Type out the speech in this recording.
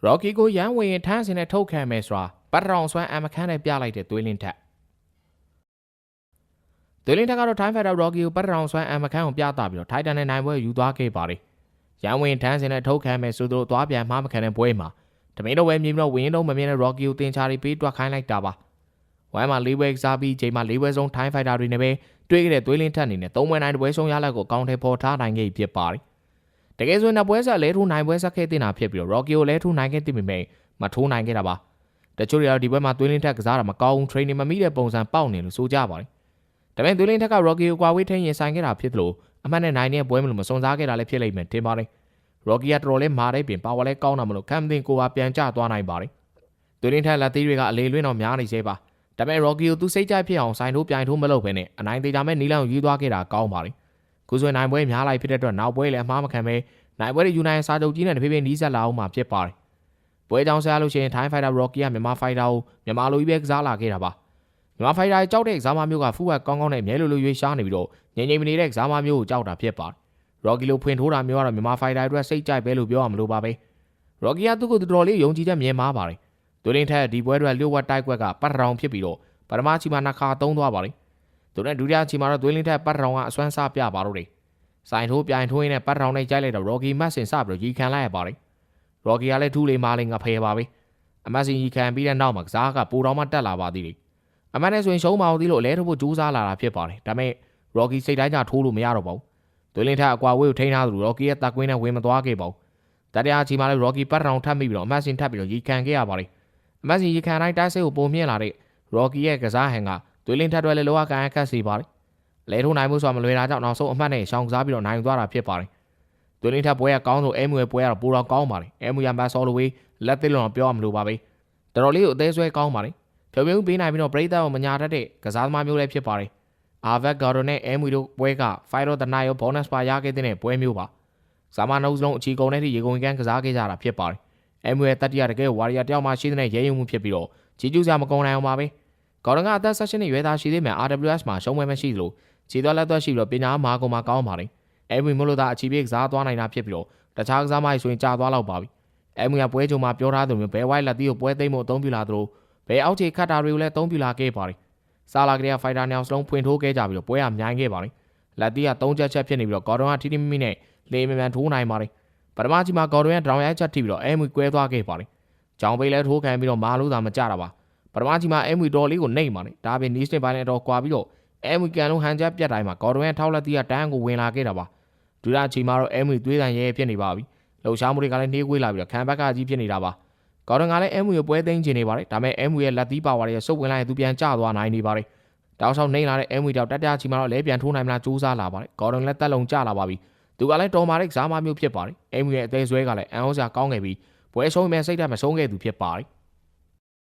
Rocky ကိုရန်ဝင်ရင်ထန်းစင်နဲ့ထုတ်ခံမယ်ဆိုတာပတ်ရောင်စွမ်းအမခန်းနဲ့ပြလိုက်တဲ့သွေးလင်းထက်သွေးလင်းထက်ကတော့ Time Fighter Rocky ကိုပတ်ရောင်စွမ်းအမခန်းကိုပြသပြီးတော့ Titan နဲ့နိုင်ပွဲယူသွားခဲ့ပါတယ်ရန်ဝင်ထန်းစင်နဲ့ထုတ်ခံမယ်ဆိုတော့သွားပြန်မှားမခံတဲ့ပွဲမှာတမင်းတော်ဝဲမြင်ပြီးတော့ဝင်းတော့မမြင်တဲ့ Rocky ကိုတင်ချပြီးပေးတွက်ခိုင်းလိုက်တာပါဝိုင်းမှာ၄ပွဲစားပြီးချိန်မှာ၄ပွဲဆုံး Time Fighter တွေနဲ့ပဲတွေ့ခဲ့တဲ့သွေးလင်းထက်အနေနဲ့၃ပွဲနိုင်ပွဲဆုံးရလက်ကိုအကောင့်ထဲပေါ်ထားနိုင်ခဲ့ဖြစ်ပါတယ်တကယ်ဆိုရင်ပွဲဆက်လဲထိုးနိုင်ပွဲဆက်ခဲ့တင်တာဖြစ်ပြီးတော့ Rocky ကိုလဲထိုးနိုင်ခဲ့တင်ပေမဲ့မထိုးနိုင်ခဲ့တာပါတချို့တွေကတော့ဒီပွဲမှာသွေးလင်းထက်ကစားတာမကောင်းဘူး training မမိတဲ့ပုံစံပေါက်နေလို့ဆိုကြပါတယ်ဒါပေမဲ့သွေးလင်းထက်က Rocky ကိုကွာဝေးထင်းရင်ဆိုင်ခဲ့တာဖြစ်သလိုအမှတ်နဲ့နိုင်တဲ့ပွဲမလို့မစွန်စားခဲ့တာလည်းဖြစ်လိမ့်မယ်ထင်ပါတယ် Rocky ကတော်တော်လေးမာတဲ့ပြင်ပါဝါလဲကောင်းတာမလို့ခံမသိကိုပါပြန်ကျသွားနိုင်ပါတယ်သွေးလင်းထက်လက်သေးတွေကအလေလွင့်တော့များနေသေးပါဒါပေမဲ့ Rocky ကိုသူစိတ်ကြိုက်ဖြစ်အောင်ဆိုင်ထိုးပြိုင်ထိုးမလုပ်ဘဲနဲ့အနိုင်သေးကြမဲ့နီလန်ကိုယူသွားခဲ့တာကောင်းပါတယ်ခုဆိုရင်နိုင်ပွဲများလိုက်ဖြစ်တဲ့အတွက်နောက်ပွဲလည်းအမှားမခံပဲနိုင်ပွဲတွေယူနိုင်စာချုပ်ကြီးနဲ့တဖြည်းဖြည်းနီးစပ်လာအောင်မှာဖြစ်ပါတယ်ပွဲကြောင်ဆရာလို့ရှိရင် Time Fighter Rocky ကမြန်မာ Fighter ကိုမြန်မာလိုကြီးပဲကစားလာခဲ့တာပါမြန်မာ Fighter ကြောက်တဲ့ကစားမမျိုးကဖူးဝက်ကောင်းကောင်းနဲ့မြဲလိုရွေးရှားနေပြီးတော့ငြိမ်ငြိမ်မနေတဲ့ကစားမမျိုးကိုကြောက်တာဖြစ်ပါတယ် Rocky လိုဖွင့်ထိုးတာမျိုးကတော့မြန်မာ Fighter အတွက်စိတ်ကြိုက်ပဲလို့ပြောရမလို့ပါပဲ Rocky ကသူ့ကိုတော်တော်လေးယုံကြည်တဲ့မြင်မာပါတယ်သူရင်းထက်ဒီပွဲအတွက်လျှို့ဝှက်တိုက်ကွက်ကပတ်ရောင်ဖြစ်ပြီးတော့ပထမချီမှာနှစ်ခါသုံးသွားပါတယ်သူနဲ့ဒုတိယချီမှာတော့သွေးလင်းထက်ပတ်ရောင်ကအစွမ်းစားပြပါတော့တယ်ဆိုင်ထိုးပြိုင်ထိုးရင်းနဲ့ပတ်ရောင်နဲ့ကြိုက်လိုက်တော့ Rocky မတ်စင်စပြီးတော့ရီခံလိုက်ရပါတယ် Rocky ကလည်းထူးလေးမာလေးငါဖယ်ပါပဲအမတ်စင်ရီခံပြီးတဲ့နောက်မှာကစားကပိုတော်မှတက်လာပါသေးတယ်အမတ်နဲ့ဆိုရင်ရှုံးမအောင်သေးလို့လဲထုတ်ဖို့ကြိုးစားလာတာဖြစ်ပါတယ်ဒါပေမဲ့ Rocky စိတ်တိုင်းကြထိုးလို့မရတော့ပါဘူးသွေးလင်းထက်အကွာဝေးကိုထိန်းထားသလို Rocky ရဲ့တက်ကွင်းနဲ့ဝင်မသွားခဲ့ပါဘူးတတိယချီမှာလည်း Rocky ပတ်ရောင်ထပ်မိပြီးတော့အမတ်စင်ထပ်ပြီးတော့ရီခံခဲ့ရပါတယ်အမတ်စင်ရီခံတိုင်းတိုက်စိတ်ကိုပုံမြင့်လာတဲ့ Rocky ရဲ့ကစားဟန်ကသွေးလင်းထက်တွေလည်းလောကကန်အခက်စီပါတယ်လဲထိုးနိုင်မှုဆိုတာမလွယ်တာကြောင့်နောက်ဆုံးအမှတ်နဲ့ရှောင်ကစားပြီးတော့နိုင်သွားတာဖြစ်ပါတယ်သွေးလင်းထက်ပွဲကကောင်းဆိုအဲမူရဲ့ပွဲကတော့ပိုတော့ကောင်းပါတယ်အဲမူရမတ်ဆော်လိုဝေးလက်သစ်လုံးပြောရမလို့ပါပဲတော်တော်လေးကိုအသေးဆွဲကောင်းပါတယ်ဖြုံဖြုံပေးနိုင်ပြီးတော့ပရိသတ်ကိုမညာတတ်တဲ့ကစားသမားမျိုးလည်းဖြစ်ပါတယ်အာဗက်ဂါဒိုနဲ့အဲမူတို့ပွဲက Fight of the Night ရော bonus ပါရခဲ့တဲ့ပွဲမျိုးပါဇာမနှုတ်စလုံးအချီကုန်တဲ့ထိရေကုန်ကန်ကစားခဲ့ကြတာဖြစ်ပါတယ်အဲမူရဲ့တတိယတကယ်ဝါရီယာတယောက်မှရှိတဲ့ရဲရုံမှုဖြစ်ပြီးတော့ကြီးကျူးစရာမကုန်နိုင်အောင်ပါပဲဂေါ်ဒန်ကအသက်16နှစ်ရွယ်သားရှိသေးမယ် RWS မှာရှုံးပွဲမရှိသလိုခြေသွားလက်သွက်ရှိပြီးတော့ပညာမာကုန်မှာကောင်းပါတယ်အဲမူမလို့သာအချီပြေးကစားသွားနိုင်တာဖြစ်ပြီးတော့တခြားကစားမတွေဆိုရင်ကြာသွားတော့ပါပြီအဲမူရပွဲကြုံမှာပြောထားသလိုမျိုးဘဲဝိုက်လက်သီးကိုပွဲသိမ်းဖို့အသုံးပြုလာသလိုဘဲအောက်ခြေခတ်တာတွေကိုလည်းအသုံးပြုလာခဲ့ပါတယ်စားလာကလေးက Fighter နှစ်ယောက်စလုံးဖွင့်ထိုးခဲ့ကြပြီးတော့ပွဲကမြိုင်းခဲ့ပါတယ်လက်သီးက3ချက်ဖြစ်နေပြီးတော့ဂေါ်ဒန်ကထိထိမိမိနဲ့လေမြန်မြန်ထိုးနိုင်ပါတယ်ပထမကြီးမှာဂေါ်ဒန်ကဒရောင်ရိုက်ချက်ထိပြီးတော့အဲမူကွဲသွားခဲ့ပါတယ်ကြောင်ပိတ်လဲထိုးခံပြီးတော့မာလို့သာမကြတာပါပထမကြီးမှာအဲမူတော်လေးကိုနှိပ်ပါတယ်ဒါပြင်နီးစတစ်ပိုင်းနဲ့တော့ကွာပြီးတော့အဲမူကန်လုံးဟန်ချက်ပြတ်တိုင်းမှာဂေါ်ဒန်ထောက်လက်သီးကတန်းကိုဝင်လာခဲ့တာပါဒူရာချီမှာတော့အဲမူသွေးတန်ရဲဖြစ်နေပါပြီလှုပ်ရှားမှုတွေကလည်းနှေးကွေးလာပြီးတော့ခံဘက်ကကြီးဖြစ်နေတာပါဂေါ်ဒန်ကလည်းအဲမူရဲ့ပွဲသိမ်းချင်နေပါတယ်ဒါပေမဲ့အဲမူရဲ့လက်သီးပါဝါရဲ့စုပ်ဝင်လိုက်ရင်သူပြန်ကျသွားနိုင်နေပါတယ်တောက်ချောင်းနှိမ့်လာတဲ့အဲမူတောက်တက်တချီမှာတော့လဲပြန်ထိုးနိုင်မလားကြိုးစားလာပါတယ်ဂေါ်ဒန်လည်းတက်လုံးကျလာပါပြီသူကလည်းတော်မာတဲ့ကစားမမျိုးဖြစ်ပါတယ်အဲမူရဲ့အသေးဆွဲကလည်းအန်ဟောစရာကောင်းခဲ့ပြီးပွဲရှုံးမဲ့စိတ်ဓာတ်မဆုံးခဲ့သူဖြစ်ပါတယ်